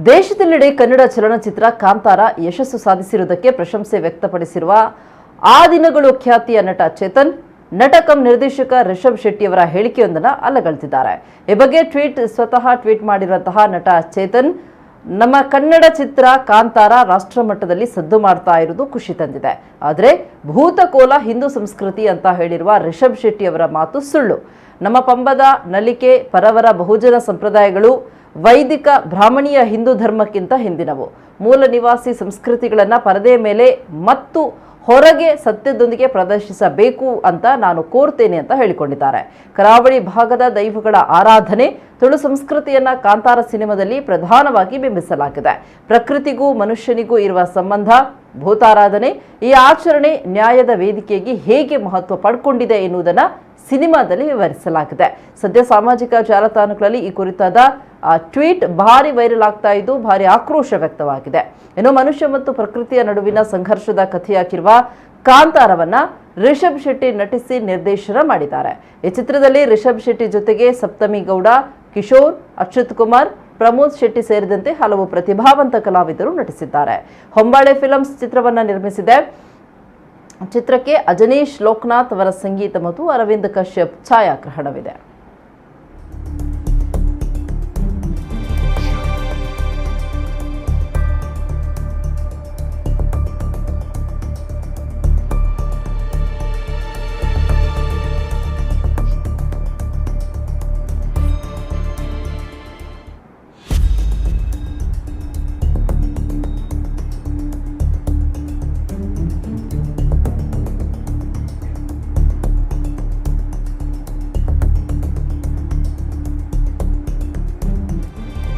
ದೇಶದೆಲ್ಲೆಡೆ ಕನ್ನಡ ಚಲನಚಿತ್ರ ಕಾಂತಾರ ಯಶಸ್ಸು ಸಾಧಿಸಿರುವುದಕ್ಕೆ ಪ್ರಶಂಸೆ ವ್ಯಕ್ತಪಡಿಸಿರುವ ಆ ದಿನಗಳು ಖ್ಯಾತಿಯ ನಟ ಚೇತನ್, ನಟ ಕಂ ನಿರ್ದೇಶಕ ರಿಷಬ್ ಶೆಟ್ಟಿಯವರ ಹೇಳಿಕೆಯೊಂದನ್ನು ಅಲ್ಲಗಳೆದಿದ್ದಾರೆ. ಈ ಬಗ್ಗೆ ಸ್ವತಃ ಟ್ವೀಟ್ ಮಾಡಿರುವಂತಹ ನಟ ಚೇತನ್, ನಮ್ಮ ಕನ್ನಡ ಚಿತ್ರ ಕಾಂತಾರ ರಾಷ್ಟ್ರ ಮಟ್ಟದಲ್ಲಿ ಸದ್ದು ಮಾಡ್ತಾ ಇರುವುದು ಖುಷಿ ತಂದಿದೆ. ಆದರೆ ಭೂತಕೋಲ ಹಿಂದೂ ಸಂಸ್ಕೃತಿ ಅಂತ ಹೇಳಿರುವ ರಿಷಬ್ ಶೆಟ್ಟಿಯವರ ಮಾತು ಸುಳ್ಳು. ನಮ್ಮ ಪಂಬದ, ನಲಿಕೆ, ಪರವರ ಬಹುಜನ ಸಂಪ್ರದಾಯಗಳು ವೈದಿಕ ಬ್ರಾಹ್ಮಣೀಯ ಹಿಂದೂ ಧರ್ಮಕ್ಕಿಂತ ಹಿಂದಿನವು. ಮೂಲ ನಿವಾಸಿ ಸಂಸ್ಕೃತಿಗಳನ್ನು ಪರದೆಯ ಮೇಲೆ ಮತ್ತು ಹೊರಗೆ ಸತ್ಯದೊಂದಿಗೆ ಪ್ರದರ್ಶಿಸಬೇಕು ಅಂತ ನಾನು ಕೋರ್ತೇನೆ ಅಂತ ಹೇಳಿಕೊಂಡಿದ್ದಾರೆ. ಕರಾವಳಿ ಭಾಗದ ದೈವಗಳ ಆರಾಧನೆ, ತುಳು ಸಂಸ್ಕೃತಿಯನ್ನ ಕಾಂತಾರ ಸಿನಿಮಾದಲ್ಲಿ ಪ್ರಧಾನವಾಗಿ ಬಿಂಬಿಸಲಾಗಿದೆ. ಪ್ರಕೃತಿಗೂ ಮನುಷ್ಯನಿಗೂ ಇರುವ ಸಂಬಂಧ, ಭೂತಾರಾಧನೆ, ಈ ಆಚರಣೆ ನ್ಯಾಯದ ವೇದಿಕೆಗೆ ಹೇಗೆ ಮಹತ್ವ ಪಡ್ಕೊಂಡಿದೆ ಎನ್ನುವುದನ್ನು ಸಿನಿಮಾದಲ್ಲಿ ವಿವರಿಸಲಾಗಿದೆ. ಸದ್ಯ ಸಾಮಾಜಿಕ ಜಾಲತಾಣಗಳಲ್ಲಿ ಈ ಕುರಿತಾದ ಟ್ವೀಟ್ ಭಾರಿ ವೈರಲ್ ಆಗ್ತಾ ಇದ್ದು ಭಾರಿ ಆಕ್ರೋಶ ವ್ಯಕ್ತವಾಗಿದೆ. ಇನ್ನು ಮನುಷ್ಯ ಮತ್ತು ಪ್ರಕೃತಿಯ ನಡುವಿನ ಸಂಘರ್ಷದ ಕಥೆಯಾಗಿರುವ ಕಾಂತಾರವನ್ನ ರಿಷಬ್ ಶೆಟ್ಟಿ ನಟಿಸಿ ನಿರ್ದೇಶನ ಮಾಡಿದ್ದಾರೆ. ಈ ಚಿತ್ರದಲ್ಲಿ ರಿಷಬ್ ಶೆಟ್ಟಿ ಜೊತೆಗೆ ಸಪ್ತಮಿ ಗೌಡ, ಕಿಶೋರ್, ಅಚ್ಯುತ್ ಕುಮಾರ್, ಪ್ರಮೋದ್ ಶೆಟ್ಟಿ ಸೇರಿದಂತೆ ಹಲವು ಪ್ರತಿಭಾವಂತ ಕಲಾವಿದರು ನಟಿಸಿದ್ದಾರೆ. ಹೊಂಬಾಳೆ ಫಿಲ್ಮ್ಸ್ ಚಿತ್ರವನ್ನ ನಿರ್ಮಿಸಿದೆ. ಚಿತ್ರಕ್ಕೆ ಅಜನೀಶ್ ಲೋಕನಾಥ್ ಅವರ ಸಂಗೀತ ಮತ್ತು ಅರವಿಂದ್ ಕಶ್ಯಪ್ ಛಾಯಾಗ್ರಹಣವಿದೆ.